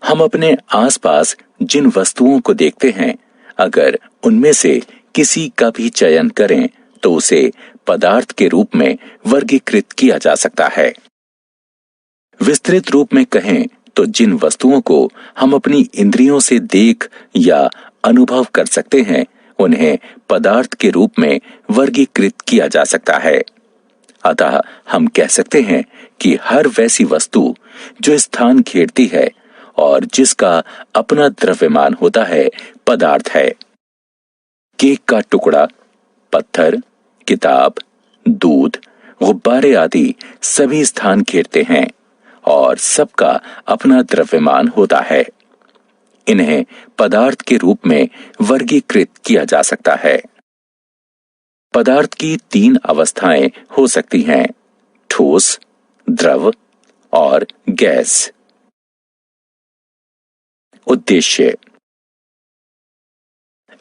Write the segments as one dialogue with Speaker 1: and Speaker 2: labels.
Speaker 1: हम अपने आसपास जिन वस्तुओं को देखते हैं, अगर उनमें से किसी का भी चयन करें तो उसे पदार्थ के रूप में वर्गीकृत किया जा सकता है। विस्तृत रूप में कहें तो जिन वस्तुओं को हम अपनी इंद्रियों से देख या अनुभव कर सकते हैं, उन्हें पदार्थ के रूप में वर्गीकृत किया जा सकता है। अतः हम कह सकते हैं कि हर वैसी वस्तु जो स्थान घेरती है और जिसका अपना द्रव्यमान होता है, पदार्थ है। केक का टुकड़ा, पत्थर, किताब, दूध, गुब्बारे आदि सभी स्थान घेरते हैं और सबका अपना द्रव्यमान होता है। इन्हें पदार्थ के रूप में वर्गीकृत किया जा सकता है। पदार्थ की 3 अवस्थाएं हो सकती हैं: ठोस, द्रव और गैस। उद्देश्य: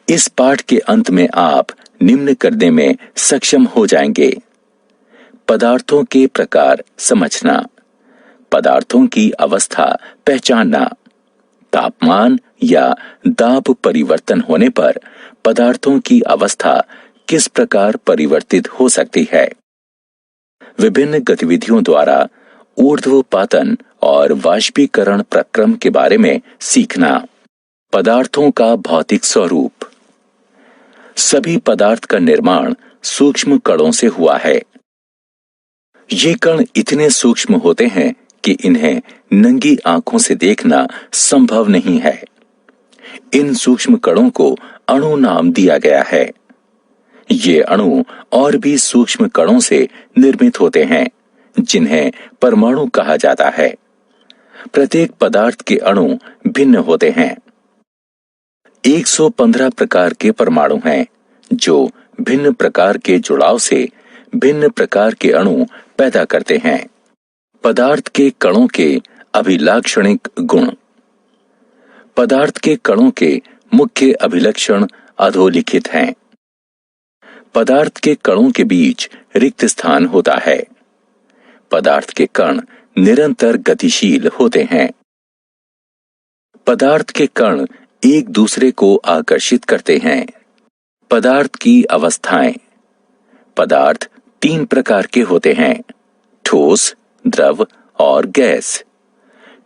Speaker 1: इस पाठ के अंत में आप निम्न करने में सक्षम हो जाएंगे: पदार्थों के प्रकार समझना, पदार्थों की अवस्था पहचानना, तापमान या दाब परिवर्तन होने पर पदार्थों की अवस्था किस प्रकार परिवर्तित हो सकती है, विभिन्न गतिविधियों द्वारा ऊर्ध्वपातन और वाष्पीकरण प्रक्रम के बारे में सीखना, पदार्थों का भौतिक स्वरूप। सभी पदार्थ का निर्माण सूक्ष्म कणों से हुआ है। ये कण इतने सूक्ष्म होते हैं कि इन्हें नंगी आंखों से देखना संभव नहीं है। इन सूक्ष्म कणों को अणु नाम दिया गया है। ये अणु और भी सूक्ष्म कणों से निर्मित होते हैं, जिन्हें परमाणु कहा जाता है। प्रत्येक पदार्थ के अणु भिन्न होते हैं। 115 प्रकार के परमाणु हैं, जो भिन्न प्रकार के जुड़ाव से भिन्न प्रकार के अणु पैदा करते हैं। पदार्थ के कणों के अभिलाक्षणिक गुण। पदार्थ के कणों के मुख्य अभिलक्षण अधोलिखित हैं। पदार्थ के कणों के बीच रिक्त स्थान होता है। पदार्थ के कण निरंतर गतिशील होते हैं। पदार्थ के कण एक दूसरे को आकर्षित करते हैं। पदार्थ की अवस्थाएं। पदार्थ 3 प्रकार के होते हैं: ठोस, द्रव और गैस।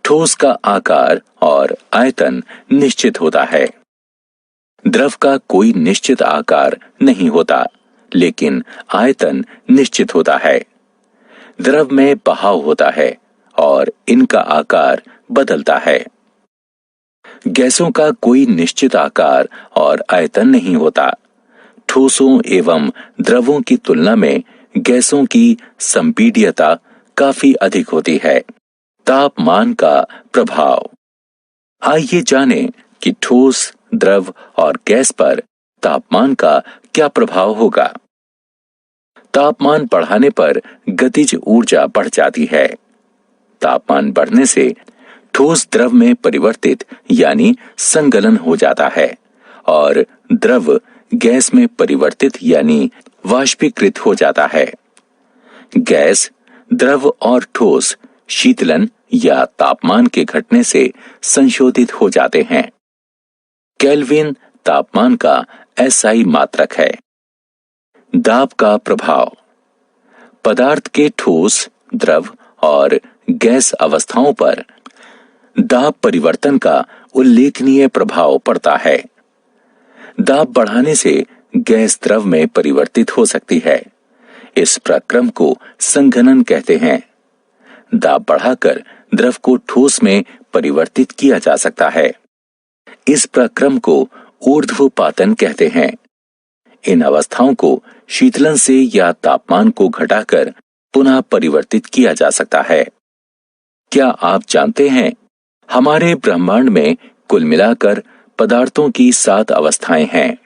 Speaker 1: ठोस का आकार और आयतन निश्चित होता है। द्रव का कोई निश्चित आकार नहीं होता, लेकिन आयतन निश्चित होता है। द्रव में बहाव होता है और इनका आकार बदलता है। गैसों का कोई निश्चित आकार और आयतन नहीं होता। ठोसों एवं द्रवों की तुलना में गैसों की संपीड्यता काफी अधिक होती है। तापमान का प्रभाव। आइए जानें कि ठोस, द्रव और गैस पर तापमान का क्या प्रभाव होगा। तापमान बढ़ाने पर गतिज ऊर्जा बढ़ जाती है। तापमान बढ़ने से ठोस द्रव में परिवर्तित यानी संगलन हो जाता है और द्रव गैस में परिवर्तित यानी वाष्पीकृत हो जाता है। गैस, द्रव और ठोस शीतलन या तापमान के घटने से संशोधित हो जाते हैं। केल्विन तापमान का एसआई मात्रक है। दाब का प्रभाव। पदार्थ के ठोस, द्रव और गैस अवस्थाओं पर दाब परिवर्तन का उल्लेखनीय प्रभाव पड़ता है। दाब बढ़ाने से गैस द्रव में परिवर्तित हो सकती है। इस प्रक्रम को संघनन कहते हैं। दाब बढ़ाकर द्रव को ठोस में परिवर्तित किया जा सकता है। इस प्रक्रम को ऊर्ध्वपातन कहते हैं। इन अवस्थाओं को शीतलन से या तापमान को घटाकर पुनः परिवर्तित किया जा सकता है। क्या आप जानते हैं, हमारे ब्रह्मांड में कुल मिलाकर पदार्थों की 7 अवस्थाएं हैं।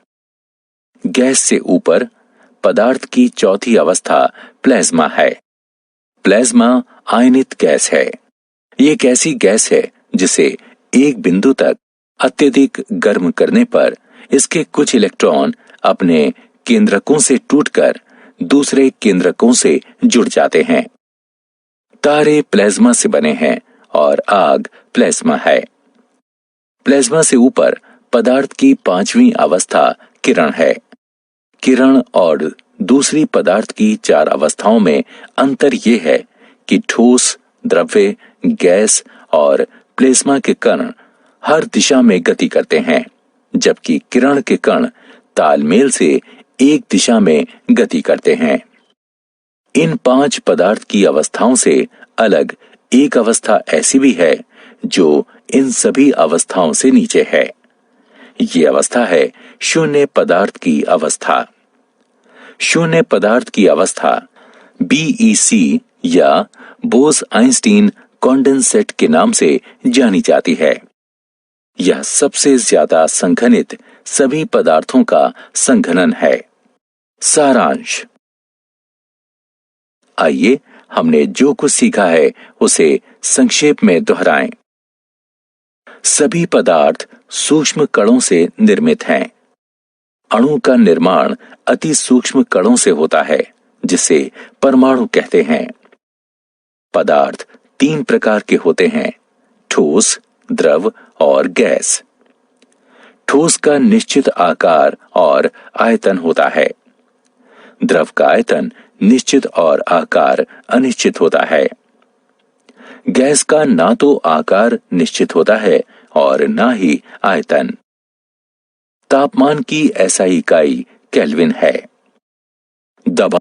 Speaker 1: गैस से ऊपर पदार्थ की चौथी अवस्था प्लाज्मा है। प्लाज्मा आयनित गैस है। ये एक ऐसी गैस है जिसे एक बिंदु तक अत्यधिक गर्म करने पर इसके कुछ इलेक्ट्रॉन अपने केंद्रकों से टूटकर दूसरे केंद्रकों से जुड़ जाते हैं। तारे प्लाज्मा से बने हैं और आग प्लाज्मा है। प्लाज्मा से ऊपर पदार्थ की पांचवी अवस्था किरण है। किरण और दूसरी पदार्थ की 4 अवस्थाओं में अंतर यह है कि ठोस, द्रव्य, गैस और प्लाज्मा के कण हर दिशा में गति करते हैं, जबकि किरण के कण तालमेल से एक दिशा में गति करते हैं। इन 5 पदार्थ की अवस्थाओं से अलग एक अवस्था ऐसी भी है जो इन सभी अवस्थाओं से नीचे है। ये अवस्था है शून्य पदार्थ की अवस्था। शून्य पदार्थ की अवस्था BEC या बोस-आइंस्टीन कॉन्डेंसेट के नाम से जानी जाती है। यह सबसे ज्यादा संघनित सभी पदार्थों का संघनन है। सारांश। आइए हमने जो कुछ सीखा है उसे संक्षेप में दोहराएं। सभी पदार्थ सूक्ष्म कणों से निर्मित हैं। अणु का निर्माण अति सूक्ष्म कणों से होता है, जिसे परमाणु कहते हैं। पदार्थ 3 प्रकार के होते हैं: ठोस, द्रव और गैस। ठोस का निश्चित आकार और आयतन होता है। द्रव का आयतन निश्चित और आकार अनिश्चित होता है। गैस का ना तो आकार निश्चित होता है और ना ही आयतन। तापमान की SI इकाई केल्विन है। दबाव